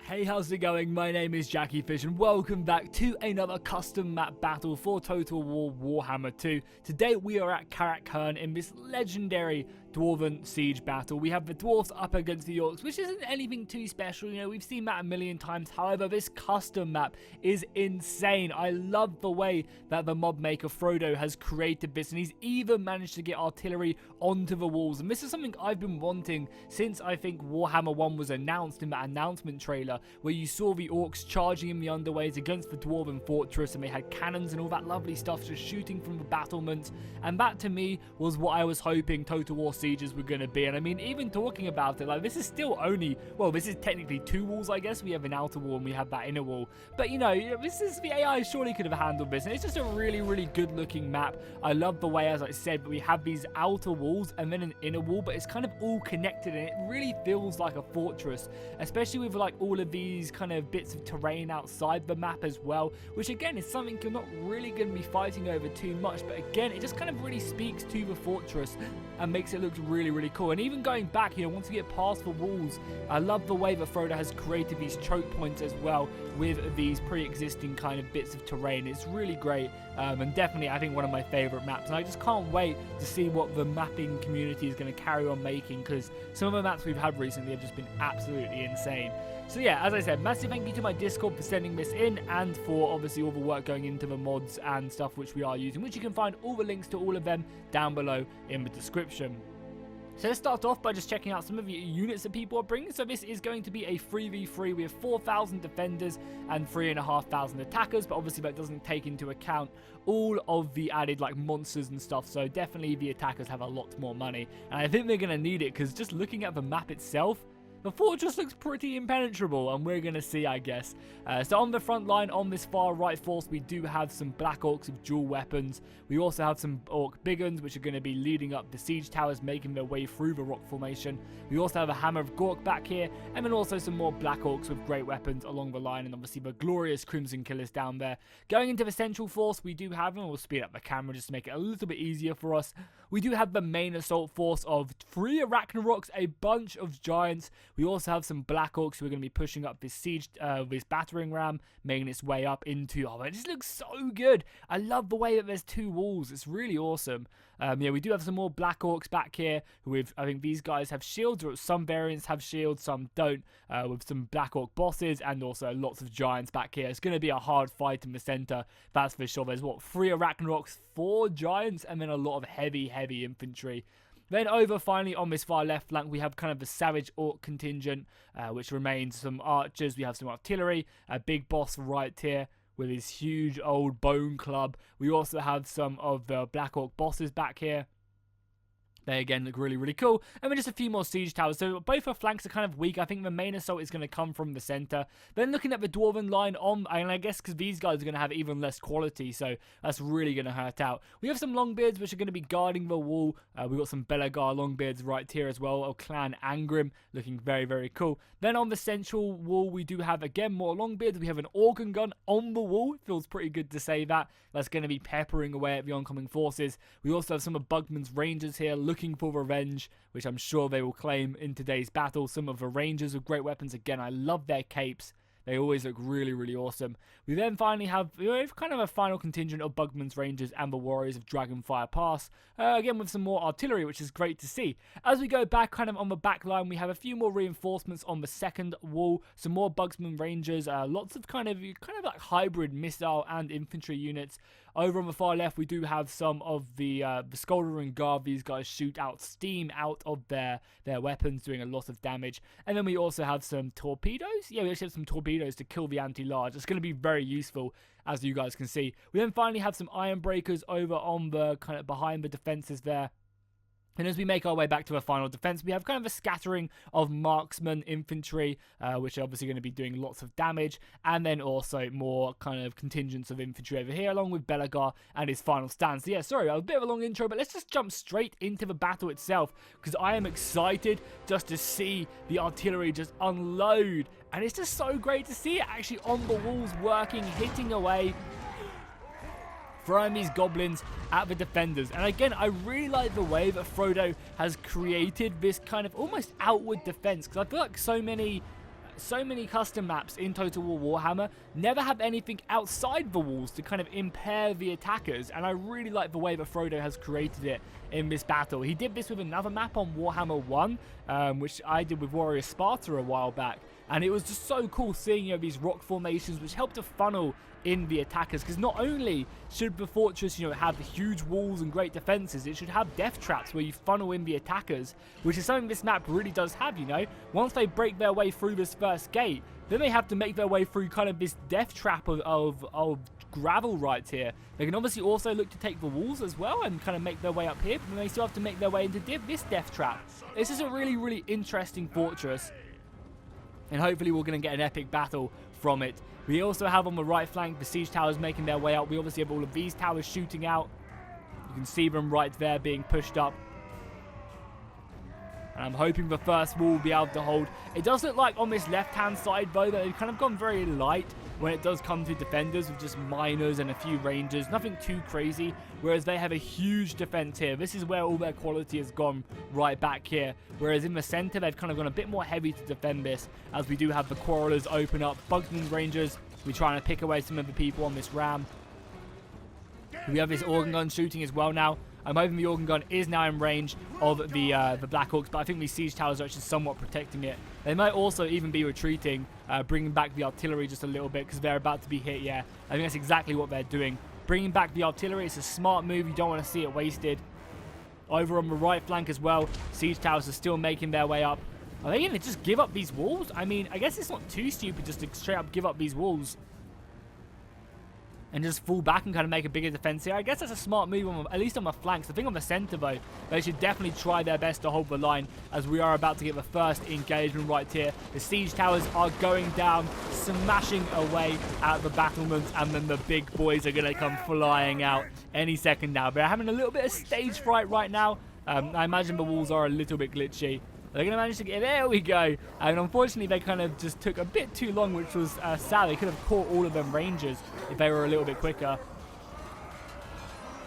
Hey, how's it going? My name is jackiefishhh and welcome back to another custom map battle for Total War Warhammer 2. Today we are at Karak in this legendary Dwarven siege battle. We have the Dwarfs up against the Orcs, which isn't anything too special. You know, we've seen that a million times. However, this custom map is insane. I love the way that the mod maker Frodo has created this, and he's even managed to get artillery onto the walls. And this is something I've been wanting since I think Warhammer 1 was announced in that announcement trailer, where you saw the Orcs charging in the underways against the Dwarven fortress, and they had cannons and all that lovely stuff just shooting from the battlements. And that to me was what I was hoping Total War sieges were going to be. And I mean, even talking about it, like, this is still only, well, this is technically two walls, I guess. We have an outer wall and we have that inner wall, but you know, this is, the AI surely could have handled this, and it's just a really good looking map. I love the way, as I said, we have these outer walls and then an inner wall, but it's kind of all connected, and it really feels like a fortress, especially with like all of these kind of bits of terrain outside the map as well, which again is something you're not really going to be fighting over too much, but again, it just kind of really speaks to the fortress and makes it look really cool. And even going back, you know, once we get past the walls, I love the way that Frodo has created these choke points as well with these pre-existing kind of bits of terrain. It's really great, and definitely I think one of my favorite maps, and I just can't wait to see what the mapping community is going to carry on making, because some of the maps we've had recently have just been absolutely insane. So yeah, as I said, massive thank you to my Discord for sending this in, and for obviously all the work going into the mods and stuff which we are using, which you can find all the links to all of them down below in the description. So let's start off by just checking out some of the units that people are bringing. So this is going to be a 3v3. We have 4,000 defenders and 3,500 attackers, but obviously that doesn't take into account all of the added like monsters and stuff. So definitely the attackers have a lot more money, and I think they're going to need it, because just looking at the map itself, the fortress looks pretty impenetrable, and we're going to see, I guess. So on the front line, on this far right force, we do have some Black Orcs with dual weapons. We also have some Orc Biggins, which are going to be leading up the siege towers, making their way through the rock formation. We also have a Hammer of Gork back here, and then also some more Black Orcs with great weapons along the line, and obviously the glorious Crimson Killers down there. Going into the central force, we do have, and we'll speed up the camera just to make it a little bit easier for us, we do have the main assault force of 3 Arachnaroks, a bunch of giants. We also have some Black Orcs who are going to be pushing up this siege, this battering ram, making its way up into, oh, it just looks so good. I love the way that there's 2 walls. It's really awesome. Yeah, we do have some more Black Orcs back here, with, I think these guys have shields, or some variants have shields, some don't, with some Black Orc bosses, and also lots of giants back here. It's going to be a hard fight in the center, that's for sure. There's, what, 3 Arachnaroks, 4 giants, and then a lot of heavy infantry. Then over finally on this far left flank, we have kind of the Savage Orc contingent, which remains some archers. We have some artillery, a big boss right here with his huge old bone club. We also have some of the Black Orc bosses back here. They again look really cool. And then just a few more siege towers. So both our flanks are kind of weak. I think the main assault is going to come from the center. Then looking at the Dwarven line on, and I guess because these guys are going to have even less quality, so that's really going to hurt out. We have some Longbeards which are going to be guarding the wall. We've got some Belagar Longbeards right here as well. Of Clan Angrim, looking very cool. Then on the central wall, we do have again more Longbeards. We have an Organ Gun on the wall. It feels pretty good to say that. That's going to be peppering away at the oncoming forces. We also have some of Bugman's Rangers here, looking for revenge, which I'm sure they will claim in today's battle. Some of the Rangers with great weapons. Again, I love their capes. They always look really awesome. We then finally have, kind of a final contingent of Bugman's Rangers and the Warriors of Dragonfire Pass. Again, with some more artillery, which is great to see. As we go back, kind of on the back line, we have a few more reinforcements on the second wall. Some more Bugman Rangers. Lots of kind of like hybrid missile and infantry units. Over on the far left, we do have some of the Skolder Guard. These guys shoot out steam out of their weapons, doing a lot of damage. And then we also have some torpedoes. Yeah, we actually have some torpedoes to kill the anti-large. It's going to be very useful, as you guys can see. We then finally have some iron breakers over on the kind of behind the defenses there. And as we make our way back to a final defense, we have kind of a scattering of marksman infantry, which are obviously going to be doing lots of damage, and then also more kind of contingents of infantry over here, along with Belagar and his final stand. So yeah, sorry, a bit of a long intro, but let's just jump straight into the battle itself, because I am excited just to see the artillery just unload, and it's just so great to see it actually on the walls working, hitting away, throwing these goblins at the defenders. And again, I really like the way that Frodo has created this kind of almost outward defense, because I feel like so many so many custom maps in Total War Warhammer never have anything outside the walls to kind of impair the attackers, and I really like the way that Frodo has created it in this battle. He did this with another map on Warhammer 1, which I did with Warrior Sparta a while back, and it was just so cool seeing, you know, these rock formations which help to funnel in the attackers, because not only should the fortress, you know, have huge walls and great defenses, it should have death traps where you funnel in the attackers, which is something this map really does have. You know, once they break their way through this first gate, then they have to make their way through kind of this death trap of gravel right here. They can obviously also look to take the walls as well and kind of make their way up here, but then they still have to make their way into this death trap. This is a really, really interesting fortress, and hopefully we're going to get an epic battle from it. We also have on the right flank the siege towers making their way out. We obviously have all of these towers shooting out. You can see them right there being pushed up. And I'm hoping the first wall will be able to hold. It does look like on this left-hand side, though, that they've kind of gone very light when it does come to defenders with just miners and a few rangers. Nothing too crazy, whereas they have a huge defense here. This is where all their quality has gone right back here. Whereas in the center, they've kind of gone a bit more heavy to defend this, as we do have the Quarrelers open up. Bugsman Rangers, we're trying to pick away some of the people on this ram. We have this organ gun shooting as well now. I'm hoping the organ gun is now in range of the Black Orcs, but I think these siege towers are actually somewhat protecting it. They might also even be retreating, bringing back the artillery just a little bit because they're about to be hit. Yeah, I think that's exactly what they're doing. Bringing back the artillery, it's a smart move. You don't want to see it wasted. Over on the right flank as well, siege towers are still making their way up. Are they going to just give up these walls? I mean, I guess it's not too stupid just to straight up give up these walls and just fall back and kind of make a bigger defense here. I guess that's a smart move, at least on the flanks. The thing on the center, though, they should definitely try their best to hold the line, as we are about to get the first engagement right here. The siege towers are going down, smashing away at the battlements, and then the big boys are going to come flying out any second now. They're having a little bit of stage fright right now. I imagine the walls are a little bit glitchy. They're going to manage to get... There we go. And unfortunately, they kind of just took a bit too long, which was sad. They could have caught all of them Rangers if they were a little bit quicker.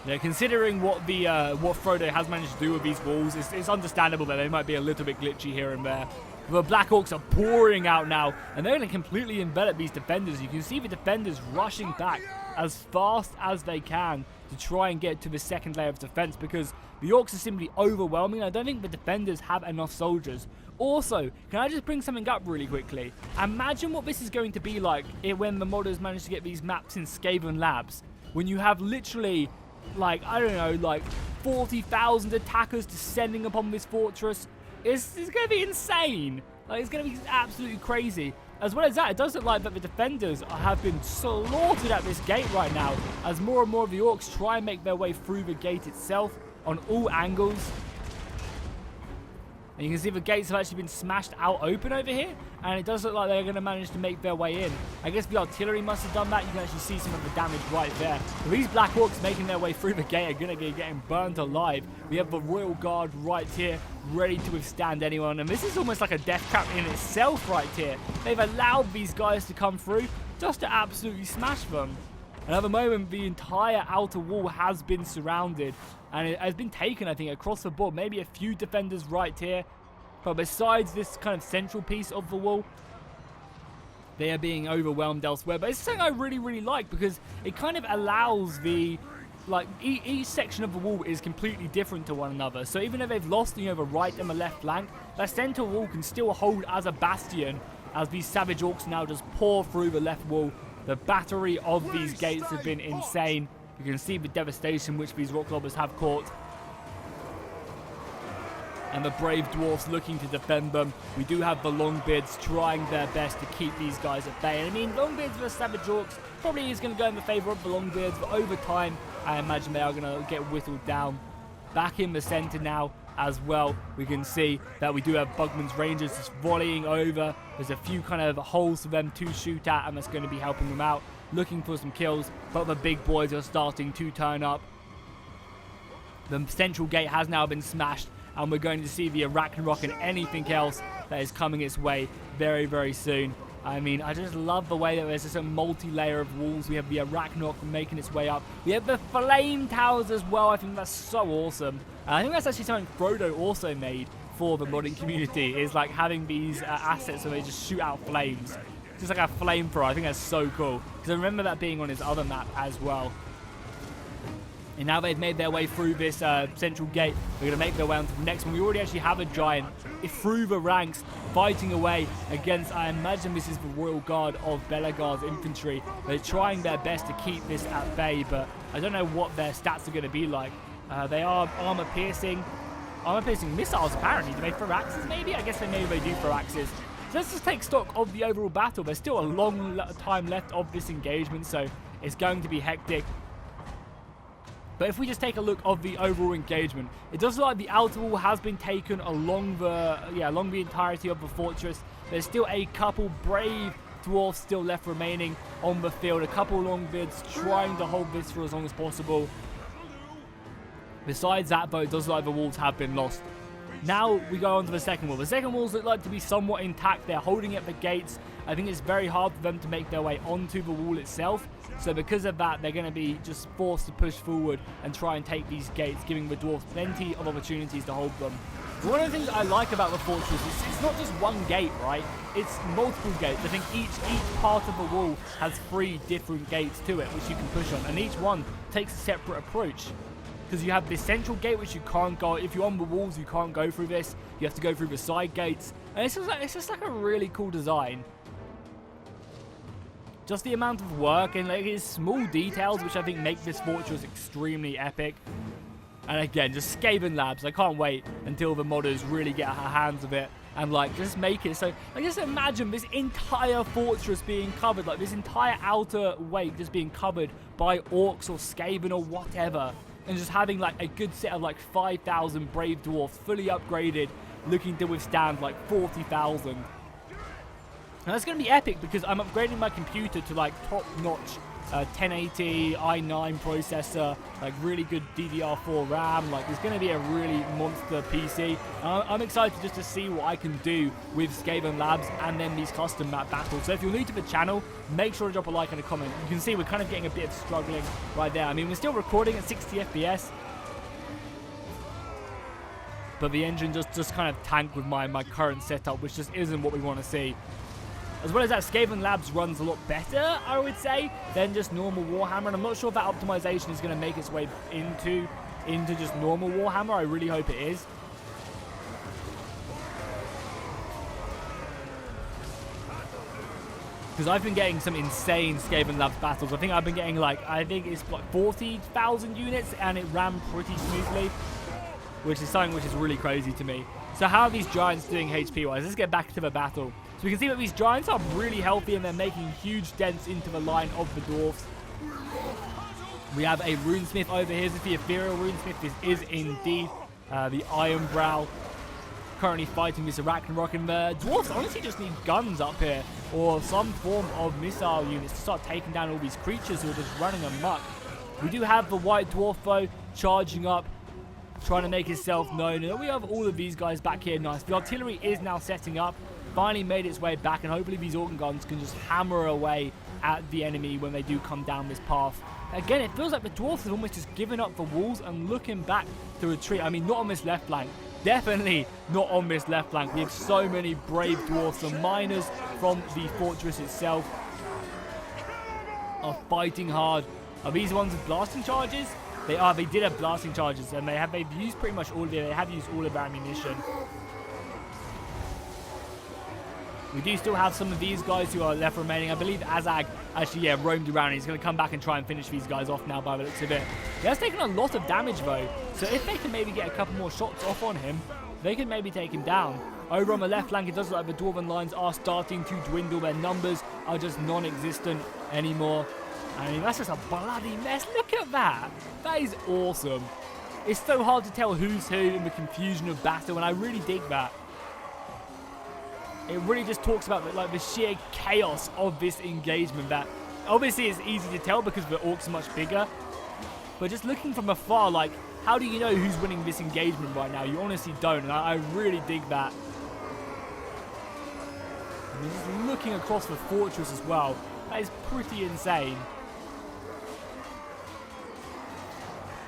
Yeah, considering what Frodo has managed to do with these walls, it's understandable that they might be a little bit glitchy here and there. The Black Orcs are pouring out now, and they're going to completely envelop these defenders. You can see the defenders rushing back as fast as they can to try and get to the second layer of defense, because the Orcs are simply overwhelming. I don't think the defenders have enough soldiers. Also, can I just bring something up really quickly? Imagine what this is going to be like when the modders manage to get these maps in Skaven Labs, when you have literally, like, I don't know, like 40,000 attackers descending upon this fortress. It's going to be insane. Like, it's going to be absolutely crazy. As well as that, it does look like that the defenders have been slaughtered at this gate right now, as more and more of the Orcs try and make their way through the gate itself on all angles. And you can see the gates have actually been smashed out open over here, and it does look like they're going to manage to make their way in. I guess the artillery must have done that. You can actually see some of the damage right there. But these Black Orcs making their way through the gate are going to be getting burnt alive. We have the Royal Guard right here, ready to withstand anyone. And this is almost like a death trap in itself right here. They've allowed these guys to come through just to absolutely smash them. And at the moment, the entire outer wall has been surrounded, and it has been taken, I think, across the board. Maybe a few defenders right here, but besides this kind of central piece of the wall, they are being overwhelmed elsewhere. But it's something I really, really like, because it kind of allows the... like, each section of the wall is completely different to one another. So even if they've lost, you know, the right and the left flank, that center wall can still hold as a bastion, as these Savage Orcs now just pour through the left wall. The battery of these gates have been insane. You can see the devastation which these rock lobbers have caught. And the brave dwarfs looking to defend them. We do have the Longbeards trying their best to keep these guys at bay. And I mean, Longbeards versus Savage Orcs probably is going to go in the favour of the Longbeards, but over time, I imagine they are going to get whittled down. Back in the centre now as well, we can see that we do have Bugman's Rangers just volleying over. There's a few kind of holes for them to shoot at, and that's going to be helping them out, looking for some kills, but the big boys are starting to turn up. The central gate has now been smashed, and we're going to see the Arachnarok and anything else that is coming its way very, very soon. I mean, I just love the way that there's just a multi-layer of walls. We have the Arachnarok making its way up. We have the Flame Towers as well. I think that's so awesome. I think that's actually something Frodo also made for the modding community is like having these assets where they just shoot out flames. Just like a flamethrower. I think that's so cool. Because I remember that being on his other map as well. And now they've made their way through this central gate. They're going to make their way onto the next one. We already actually have a giant through the ranks fighting away against, I imagine this is the Royal Guard of Belegar's infantry. They're trying their best to keep this at bay, but I don't know what their stats are going to be like. They are armor-piercing missiles, apparently. Do they throw axes, maybe? I guess maybe they do throw axes. So let's just take stock of the overall battle. There's still a long time left of this engagement, so it's going to be hectic. But if we just take a look of the overall engagement, it does look like the outer wall has been taken along the entirety of the fortress. There's still a couple brave dwarfs still left remaining on the field. A couple longbeards trying to hold this for as long as possible. Besides that, though, it does look like the walls have been lost. Now we go on to the second wall. The second walls look like to be somewhat intact. They're holding at the gates. I think it's very hard for them to make their way onto the wall itself. So because of that, they're going to be just forced to push forward and try and take these gates, giving the dwarves plenty of opportunities to hold them. But one of the things I like about the fortress is it's not just one gate, right? It's multiple gates. I think each part of the wall has 3 different gates to it, which you can push on. And each one takes a separate approach. Because you have this central gate, which you can't go. If you're on the walls, you can't go through this. You have to go through the side gates. And it's just like a really cool design. Just the amount of work and like his small details, which I think make this fortress extremely epic. And again, just Skaven Labs. I can't wait until the modders really get her hands of it and like just make it. So like just imagine this entire fortress being covered, like this entire outer wake just being covered by orcs or Skaven or whatever. And just having like a good set of like 5,000 brave dwarfs fully upgraded, looking to withstand like 40,000. And that's going to be epic because I'm upgrading my computer to like top-notch 1080 i9 processor, like really good DDR4 RAM. Like it's going to be a really monster PC. I'm excited just to see what I can do with Skaven Labs and then these custom map battles. So if you're new to the channel, make sure to drop a like and a comment. You can see we're kind of getting a bit of struggling right there. I mean, we're still recording at 60 FPS. But the engine just kind of tanked with my current setup, which just isn't what we want to see. As well as that, Skaven Labs runs a lot better, I would say, than just normal Warhammer. And I'm not sure if that optimization is going to make its way into just normal Warhammer. I really hope it is. Because I've been getting some insane Skaven Labs battles. I think I've been getting like, I think it's like 40,000 units and it ran pretty smoothly. Which is something which is really crazy to me. So how are these giants doing HP-wise? Let's get back to the battle. So we can see that these giants are really healthy and they're making huge dents into the line of the dwarfs. We have a runesmith over here. This is the ethereal runesmith. This is indeed the Ironbrow. Currently fighting this Arachnarok, and the dwarfs honestly just need guns up here or some form of missile units to start taking down all these creatures who are just running amok. We do have the white dwarf though charging up, trying to make himself known. And we have all of these guys back here. Nice. The artillery is now setting up. Finally made its way back, and hopefully these organ guns can just hammer away at the enemy when they do come down this path. Again, it feels like the dwarfs have almost just given up the walls and looking back to retreat. I mean, not on this left flank. Definitely not on this left flank. We have so many brave dwarfs. The miners from the fortress itself are fighting hard. Are these ones with blasting charges? They are. They did have blasting charges, and they've used pretty much all of it. They have used all of their ammunition. We do still have some of these guys who are left remaining. I believe Azag actually, roamed around. He's going to come back and try and finish these guys off now by the looks of it. He has taken a lot of damage, though. So if they can maybe get a couple more shots off on him, they can maybe take him down. Over on the left flank, it does look like the Dwarven lines are starting to dwindle. Their numbers are just non-existent anymore. I mean, that's just a bloody mess. Look at that. That is awesome. It's so hard to tell who's who in the confusion of battle, and I really dig that. It really just talks about the sheer chaos of this engagement. That obviously is easy to tell because the orcs are much bigger. But just looking from afar, like, how do you know who's winning this engagement right now? You honestly don't, and I really dig that. And just looking across the fortress as well, that is pretty insane.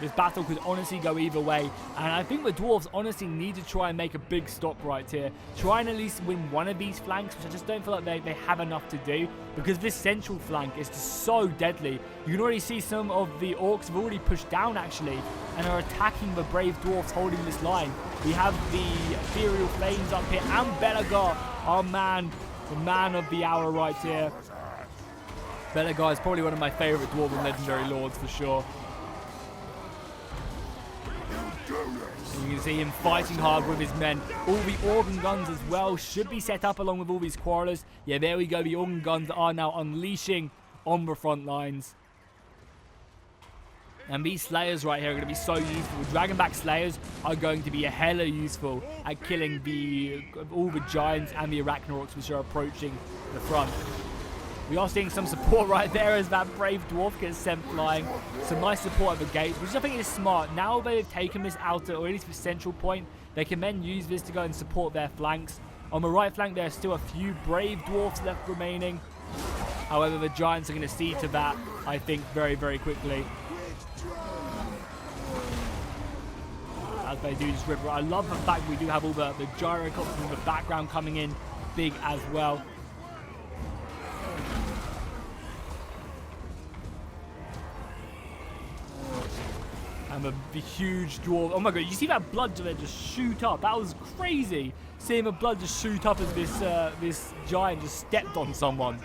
This battle could honestly go either way, and I think the Dwarves honestly need to try and make a big stop right here. Try and at least win one of these flanks, which I just don't feel like they have enough to do, because this central flank is just so deadly. You can already see some of the Orcs have already pushed down, actually, and are attacking the brave Dwarves holding this line. We have the Ethereal Flames up here, and Belagar, our man, the man of the hour right here. Belagar is probably one of my favourite Dwarven legendary lords for sure. You can see him fighting hard with his men. All the organ guns as well should be set up along with all these quarrelers. Yeah, there we go. The organ guns are now unleashing on the front lines. And these Slayers right here are going to be so useful. Dragonback Slayers are going to be hella useful at killing all the Giants and the Arachnororks which are approaching the front. We are seeing some support right there as that brave Dwarf gets sent flying. Some nice support at the gates, which I think is smart. Now they've taken this outer, or at least the central point, they can then use this to go and support their flanks. On the right flank, there are still a few brave Dwarfs left remaining. However, the Giants are going to see to that, I think, very, very quickly. As they do just rip. I love the fact we do have all the gyrocopters in the background coming in big as well. And the huge dwarf. Oh my god, you see that blood just shoot up? That was crazy. Seeing the blood just shoot up as this giant just stepped on someone.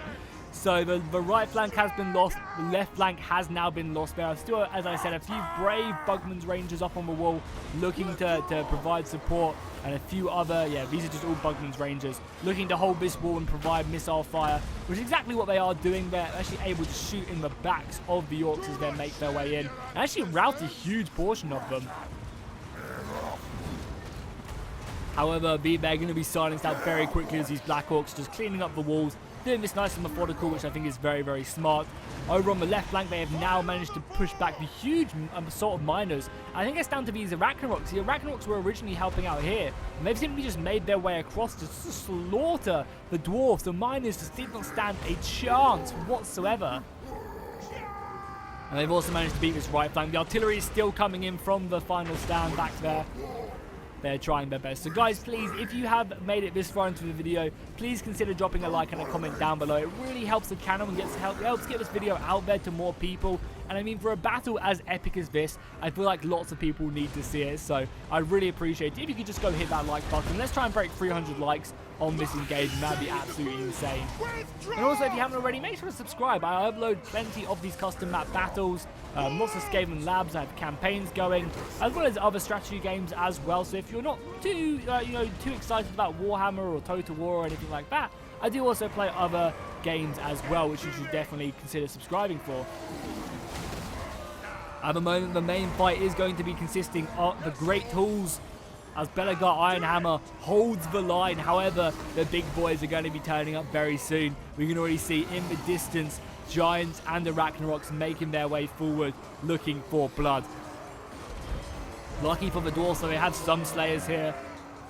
So the right flank has been lost. The left flank has now been lost. There are still, as I said, a few brave Bugman's Rangers up on the wall looking to provide support. And a few other, yeah, these are just all Bugman's Rangers looking to hold this wall and provide missile fire, which is exactly what they are doing. They're actually able to shoot in the backs of the Orcs as they make their way in. And actually rout a huge portion of them. However, they're going to be silenced out very quickly as these Black Orcs just cleaning up the walls, doing this nice and methodical, which I think is very, very smart. Over on the left flank, they have now managed to push back the huge assault of miners. I think it's down to these Arachnororks. The Arachnororks were originally helping out here, and they've simply just made their way across to slaughter the Dwarfs. The miners just did not stand a chance whatsoever. And they've also managed to beat this right flank. The artillery is still coming in from the final stand back there. They're trying their best. So guys, please, if you have made it this far into the video, please consider dropping a like and a comment down below. It really helps the channel and helps get this video out there to more people. And I mean, for a battle as epic as this, I feel like lots of people need to see it. So I'd really appreciate it if you could just go hit that like button. Let's try and break 300 likes on this engagement. That'd be absolutely insane. And also, if you haven't already, make sure to subscribe. I upload plenty of these custom map battles, lots of Skaven labs. I have campaigns going, as well as other strategy games as well. So if you're not too too excited about Warhammer or Total War or anything like that, I do also play other games as well, which you should definitely consider subscribing for. At the moment, the main fight is going to be consisting of the Great Tools as Belagar Ironhammer holds the line. However, the big boys are going to be turning up very soon. We can already see in the distance Giants and the Arachnororks making their way forward, looking for blood. Lucky for the Dwarves, so they have some Slayers here.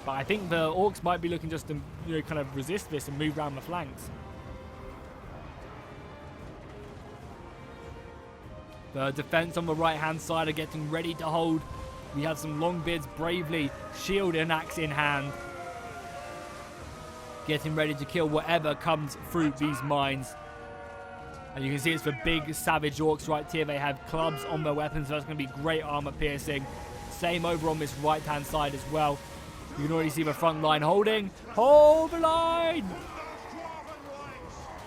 But I think the Orcs might be looking just to kind of resist this and move around the flanks. The defense on the right-hand side are getting ready to hold. We have some Longbeards bravely, shield and axe in hand, getting ready to kill whatever comes through these mines. And you can see it's the big savage Orcs right here. They have clubs on their weapons, so that's going to be great armor piercing. Same over on this right-hand side as well. You can already see the front line holding. Hold the line!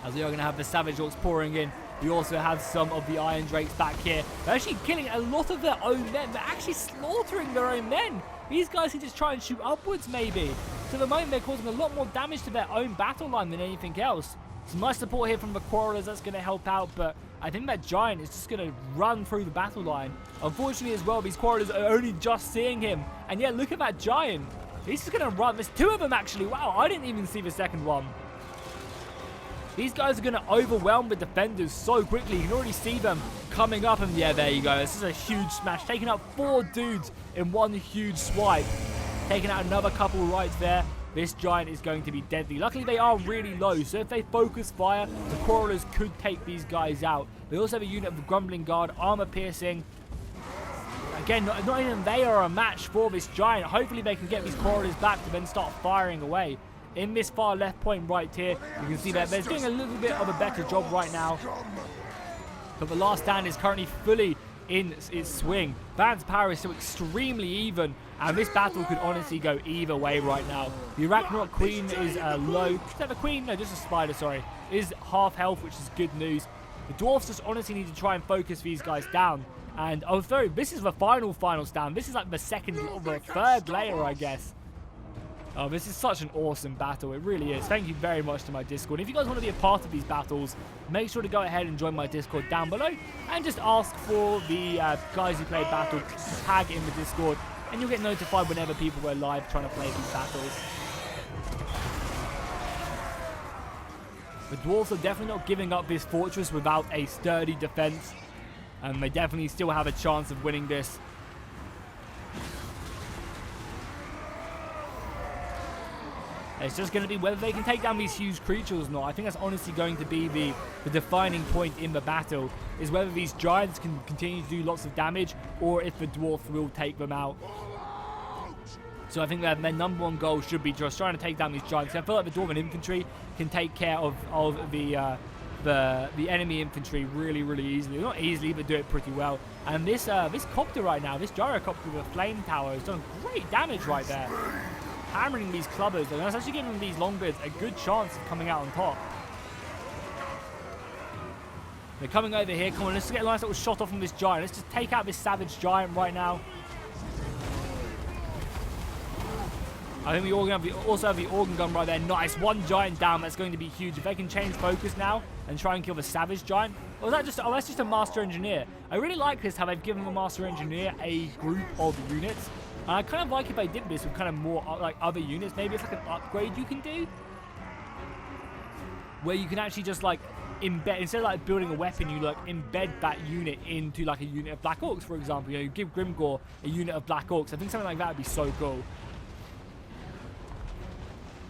As we are going to have the savage Orcs pouring in. We also have some of the Iron Drakes back here. They're actually killing a lot of their own men. They're actually slaughtering their own men. These guys can just try and shoot upwards, maybe. So at the moment, they're causing a lot more damage to their own battle line than anything else. Some nice support here from the Quarrelers. That's going to help out, but I think that Giant is just going to run through the battle line. Unfortunately as well, these Quarrelers are only just seeing him. And yeah, look at that Giant. He's just going to run. There's two of them, actually. Wow, I didn't even see the second one. These guys are going to overwhelm the defenders so quickly. You can already see them coming up. And yeah, there you go. This is a huge smash. Taking out 4 dudes in one huge swipe. Taking out another couple right there. This Giant is going to be deadly. Luckily, they are really low. So if they focus fire, the Quarrelers could take these guys out. They also have a unit of the Grumbling Guard, armor piercing. again, not even they are a match for this giant. Hopefully they can get these corridors back to then start firing away. In this far left point right here, you can see that they're doing a little bit of a better job right now. But the last stand is currently fully in its swing. Van's power is still extremely even, and this battle could honestly go either way right now. The Arachnarok Queen is low. Is that the Queen? No, just a spider, sorry. Is half health, which is good news. The Dwarfs just honestly need to try and focus these guys down. And although this is the final stand, this is like the second or the third layer, I guess. Oh, this is such an awesome battle. It really is. Thank you very much to my Discord. If you guys want to be a part of these battles, make sure to go ahead and join my Discord down below. And just ask for the guys who play battle, tag in the Discord. And you'll get notified whenever people are live trying to play these battles. The Dwarves are definitely not giving up this fortress without a sturdy defense. And they definitely still have a chance of winning this. It's just going to be whether they can take down these huge creatures or not. I think that's honestly going to be the defining point in the battle, is whether these giants can continue to do lots of damage or if the dwarf will take them out. So I think that their number one goal should be just trying to take down these giants. I feel like the Dwarven infantry can take care of the enemy infantry really, really easily. Not easily, but do it pretty well. And this copter right now, this gyrocopter with a flame tower, has done great damage right there. Hammering these clubbers, and that's actually giving these longbeards a good chance of coming out on top. They're coming over here. Come on, let's get a nice little shot off from this giant. Let's just take out this savage giant right now. I think we also have the organ gun right there. Nice, one giant down. That's going to be huge. If they can change focus now and try and kill the savage giant. Or is that just? Oh, that's just a master engineer. I really like this, how they've given the master engineer a group of units. And I kind of like if they did this with kind of more like other units. Maybe it's like an upgrade you can do, where you can actually just like embed, instead of like building a weapon, you like embed that unit into like a unit of Black Orcs, for example. You know, you give Grimgor a unit of Black Orcs. I think something like that would be so cool.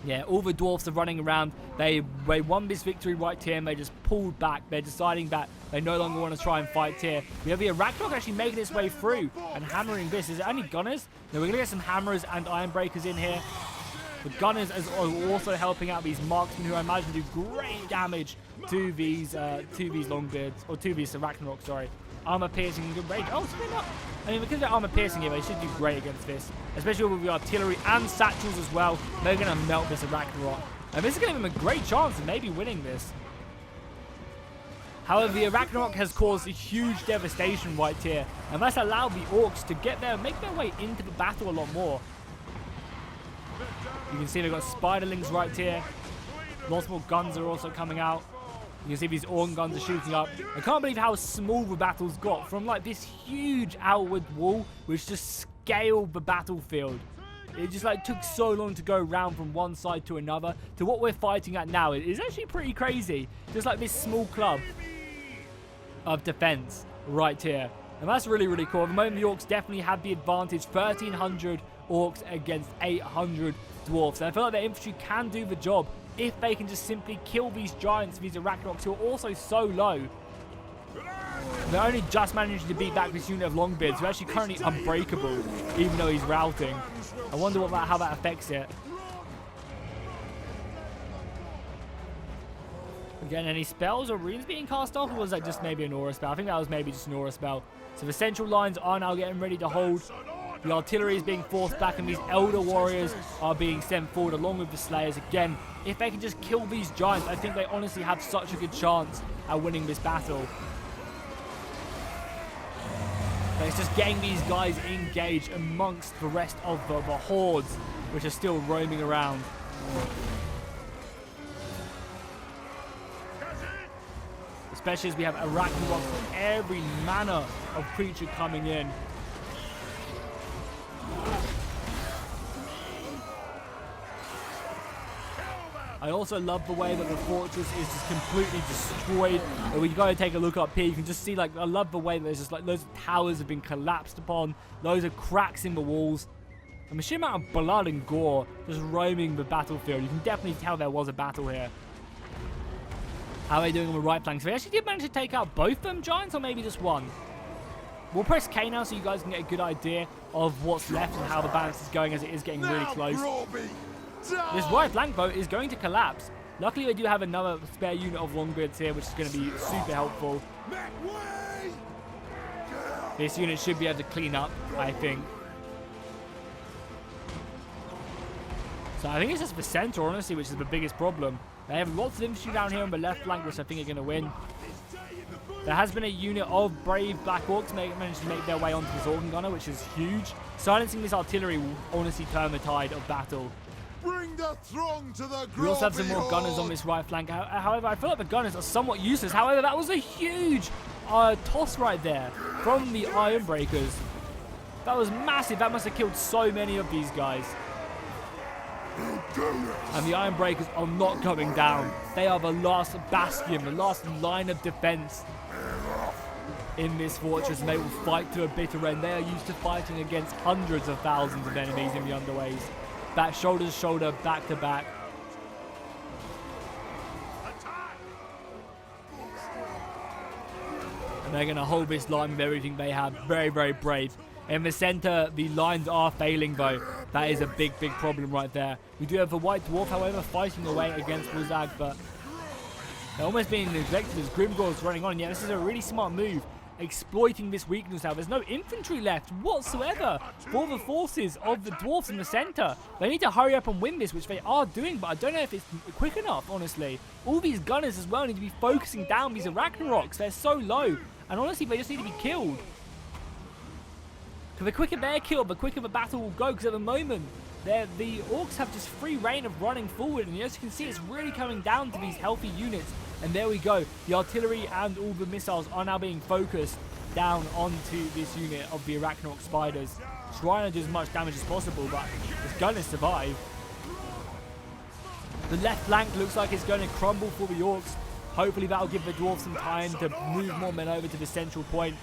Yeah, all the dwarfs are running around. They won this victory right here, and they just pulled back. They're deciding that they no longer want to try and fight here. We have the Arachnarok actually making its way through and hammering this. Is it only gunners? No, we're going to get some hammers and iron breakers in here. The gunners are also helping out these marksmen, who I imagine do great damage to these longbeards, or to these Arachnarok, sorry. Armor piercing and good range. Oh, it's not. I mean, because they're armor piercing here, they should do great against this. Especially with the artillery and satchels as well. They're going to melt this Arachnarok. And this is going to give them a great chance of maybe winning this. However, the Arachnarok has caused a huge devastation right here. And that's allowed the Orcs to get there and make their way into the battle a lot more. You can see they've got spiderlings right here. Lots more guns are also coming out. You can see these organ guns are shooting up. I can't believe how small the battle's got, from like this huge outward wall, which just scaled the battlefield. It just like took so long to go around from one side to another, to what we're fighting at now. It is actually pretty crazy. Just like this small club of defense right here. And that's really, really cool. At the moment, the Orcs definitely have the advantage. 1,300 Orcs against 800 Dwarfs. And I feel like their infantry can do the job if they can just simply kill these giants, these Arachnoks, who are also so low. They're only just managing to beat back this unit of Longbeards, who are actually currently unbreakable, even though he's routing. I wonder how that affects it. Again, any spells or runes being cast off, or was that just maybe an aura spell? I think that was maybe just an aura spell. So the central lines are now getting ready to hold. The artillery is being forced back, and these Elder Warriors are being sent forward along with the Slayers. Again, if they can just kill these giants, I think they honestly have such a good chance at winning this battle. But it's just getting these guys engaged amongst the rest of the hordes, which are still roaming around. Especially as we have Arachnoids from every manner of creature coming in. I also love the way that the fortress is just completely destroyed. And we gotta take a look up here. You can just see, like, I love the way that there's just like loads of towers have been collapsed upon, loads of cracks in the walls, and the sheer amount of blood and gore just roaming the battlefield. You can definitely tell there was a battle here. How are they doing on the right flank? So they actually did manage to take out both them giants, or maybe just one? We'll press K now so you guys can get a good idea of what's left and how the balance is going, as it is getting really close. This right flank boat is going to collapse. Luckily, we do have another spare unit of long grids here, which is going to be super helpful. This unit should be able to clean up, I think. So I think it's just the center, honestly, which is the biggest problem. They have lots of infantry down here on the left flank, which I think are going to win. There has been a unit of brave Black Orcs managed to make their way onto this organ gunner, which is huge. Silencing this artillery will honestly turn the tide of battle. Bring the throng to the we also have some more gunners on this right flank. However, I feel like the gunners are somewhat useless. However, that was a huge toss right there from the Iron Breakers. That was massive. That must have killed so many of these guys. And the Iron Breakers are not coming down. They are the last bastion, the last line of defense in this fortress, and they will fight to a bitter end. They are used to fighting against hundreds of thousands of enemies in the underways. Back, shoulder to shoulder, back to back. And they're going to hold this line with everything they have. Very, very brave. In the center, the lines are failing, though. That is a big, big problem right there. We do have the White Dwarf, however, fighting away against Wuzag, but they're almost being neglected as Grimgor's running on. Yeah, this is a really smart move, exploiting this weakness now. There's no infantry left whatsoever for the forces of the Dwarfs in the center. They need to hurry up and win this, which they are doing, but I don't know if it's quick enough, honestly. All these gunners as well need to be focusing down these Arachnaroks. They're so low, and honestly, they just need to be killed. The quicker they're killed, the quicker the battle will go, because at the moment, the Orcs have just free reign of running forward, and as you can see, it's really coming down to these healthy units. And there we go. The artillery and all the missiles are now being focused down onto this unit of the Arachnarok Spiders, trying to do as much damage as possible, but it's going to survive. The left flank looks like it's going to crumble for the Orcs. Hopefully that will give the Dwarves some time to move more men over to the central point.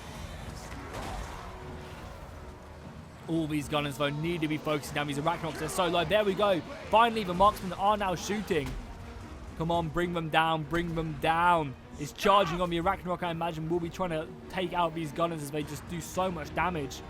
All these gunners, though, need to be focusing down these Arachnaroks. They're so low. There we go. Finally, the marksmen are now shooting. Come on, bring them down. Bring them down. It's charging on the Arachnarok, I imagine. We'll be trying to take out these gunners as they just do so much damage.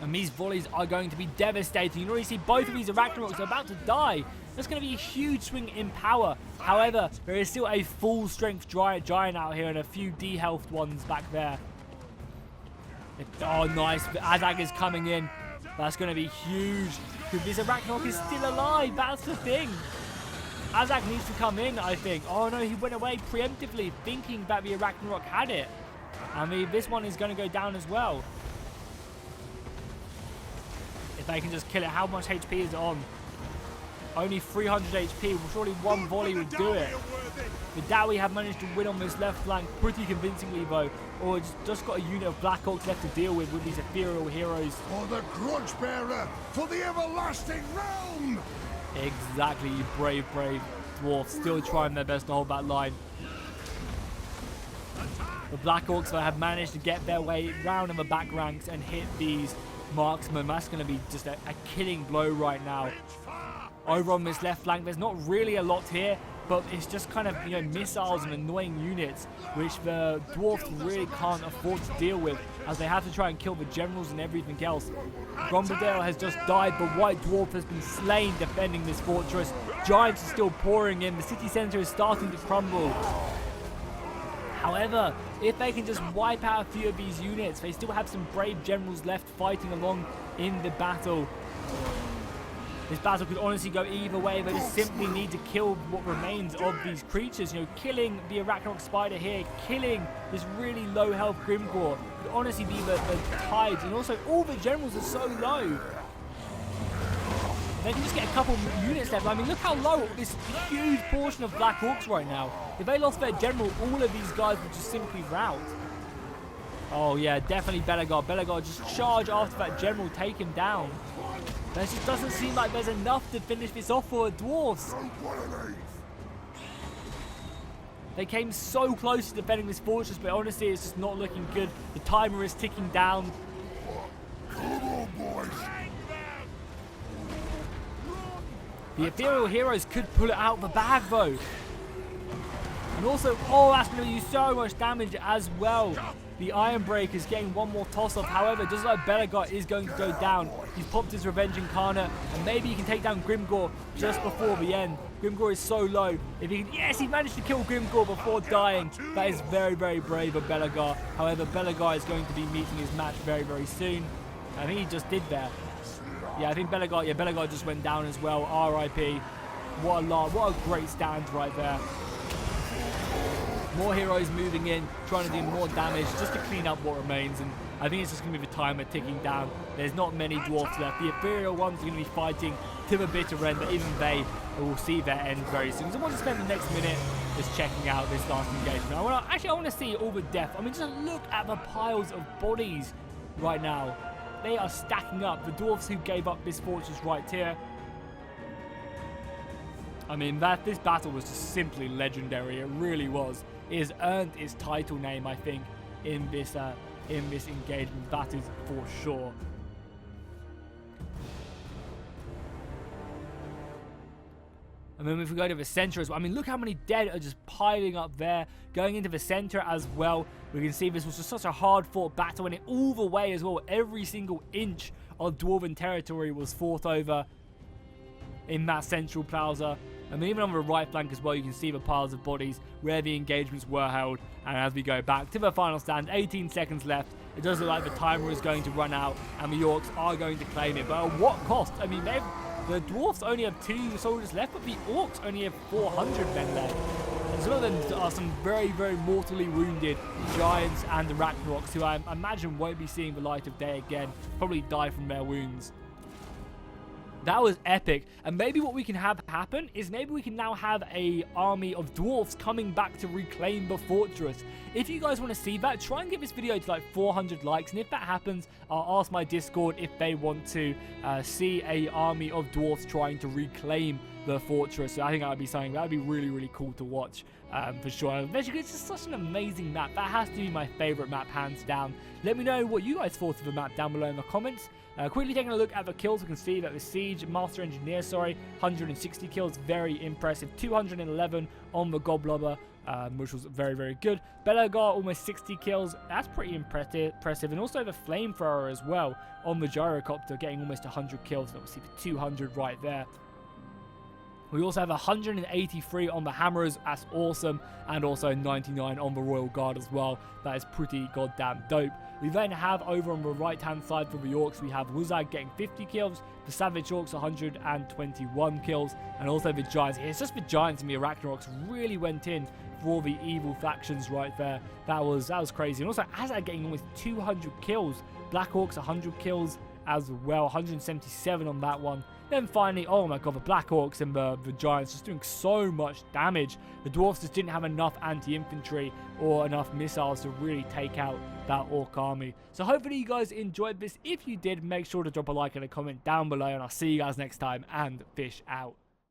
And these volleys are going to be devastating. You can already see both of these Arachnaroks are about to die. That's going to be a huge swing in power. However, there is still a full strength giant out here and a few de-healthed ones back there. Oh, nice. Azag is coming in. That's going to be huge. Because this Arachnarok is still alive. That's the thing. Azag needs to come in, I think. Oh, no, he went away preemptively, thinking that the Arachnarok had it. I mean, this one is going to go down as well. If they can just kill it. How much HP is it on? Only 300 HP. Surely one volley would do it. The Dowie have managed to win on this left flank pretty convincingly, though. Or just got a unit of Black Orcs left to deal with these ethereal heroes. For the grudge bearer, for the everlasting realm! Exactly, you brave, brave Dwarfs. Still trying their best to hold that line. The Black Orcs, though, have managed to get their way round in the back ranks and hit these marksmen. That's going to be just a killing blow right now. Over on this left flank, there's not really a lot here, but it's just kind of, you know, missiles and annoying units, which the Dwarfs really can't afford to deal with, as they have to try and kill the generals and everything else. Grombadale has just died, but White Dwarf has been slain defending this fortress. Giants are still pouring in. The city centre is starting to crumble. However, if they can just wipe out a few of these units, they still have some brave generals left fighting along in the battle. This battle could honestly go either way. They just simply need to kill what remains of these creatures. You know, killing the Arachnarok Spider here, killing this really low health Grimgor could honestly be the tides. And also, all the generals are so low. They can just get a couple units left. I mean, look how low this huge portion of Black Orcs right now. If they lost their general, all of these guys would just simply rout. Oh yeah, definitely Belegar. Belegar just charge after that general, take him down. There just doesn't seem like there's enough to finish this off for the Dwarfs. They came so close to defending this fortress, but honestly, it's just not looking good. The timer is ticking down. Come on, boys. The ethereal heroes could pull it out of the bag, though. And also, oh, that's going to do so much damage as well. The Iron Breaker is getting one more toss-off. However, it does look like Belegar is going to go down. He's popped his Revenge Incarnate, and maybe he can take down Grimgor just before the end. Grimgor is so low. If he can, yes, he managed to kill Grimgor before dying. That is very, very brave of Belegar. However, Belegar is going to be meeting his match very, very soon. I think he just did there. Yeah, I think Belegar just went down as well. R.I.P. What a great stand right there. More heroes moving in, trying to do more damage just to clean up what remains, and I think it's just going to be the timer ticking down. There's not many dwarfs left. The ethereal ones are going to be fighting to the bitter end, but even they will see their end very soon. So I want to spend the next minute just checking out this last engagement. I want to see all the death. I mean, just look at the piles of bodies right now. They are stacking up. The dwarfs who gave up this fortress right here. I mean, this battle was just simply legendary. It really was. It has earned its title name, I think, in this engagement. That is for sure. And then if we go to the center as well, I mean, look how many dead are just piling up there. Going into the center as well, we can see this was just such a hard-fought battle, and it all the way as well. Every single inch of Dwarven territory was fought over in that central plaza. I mean, even on the right flank as well, you can see the piles of bodies where the engagements were held. And as we go back to the final stand, 18 seconds left. It does look like the timer is going to run out, and the Orcs are going to claim it. But at what cost? I mean, the Dwarfs only have 2 soldiers left, but the Orcs only have 400 men left. And some of them are some very, very mortally wounded Giants and the Ragnaroks, who I imagine won't be seeing the light of day again. Probably die from their wounds. That was epic, and maybe what we can have happen is maybe we can now have a army of dwarfs coming back to reclaim the fortress. If you guys want to see that, try and get this video to like 400 likes, and if that happens, I'll ask my Discord if they want to see a army of dwarfs trying to reclaim the fortress. So I think that would be something that would be really, really cool to watch for sure. Basically, it's just such an amazing map. That has to be my favorite map, hands down. Let me know what you guys thought of the map down below in the comments. Quickly taking a look at the kills, we can see that the Siege Master Engineer, 160 kills, very impressive. 211 on the Goblobber, which was very, very good. Belegar, almost 60 kills. That's pretty impressive. And also the Flamethrower as well on the Gyrocopter, getting almost 100 kills. And obviously the 200 right there. We also have 183 on the Hammerers, that's awesome, and also 99 on the Royal Guard as well. That is pretty goddamn dope. We then have over on the right-hand side for the Orcs, we have Wuzag getting 50 kills, the Savage Orcs 121 kills, and also the Giants. It's just the Giants and the Arachnaroks really went in for all the evil factions right there. That was crazy. And also Azag getting almost 200 kills, Black Orcs 100 kills as well, 177 on that one. Then finally, oh my god, the Black Orcs and the Giants just doing so much damage. The Dwarfs just didn't have enough anti-infantry or enough missiles to really take out that Orc army. So hopefully you guys enjoyed this. If you did, make sure to drop a like and a comment down below, and I'll see you guys next time, and fish out.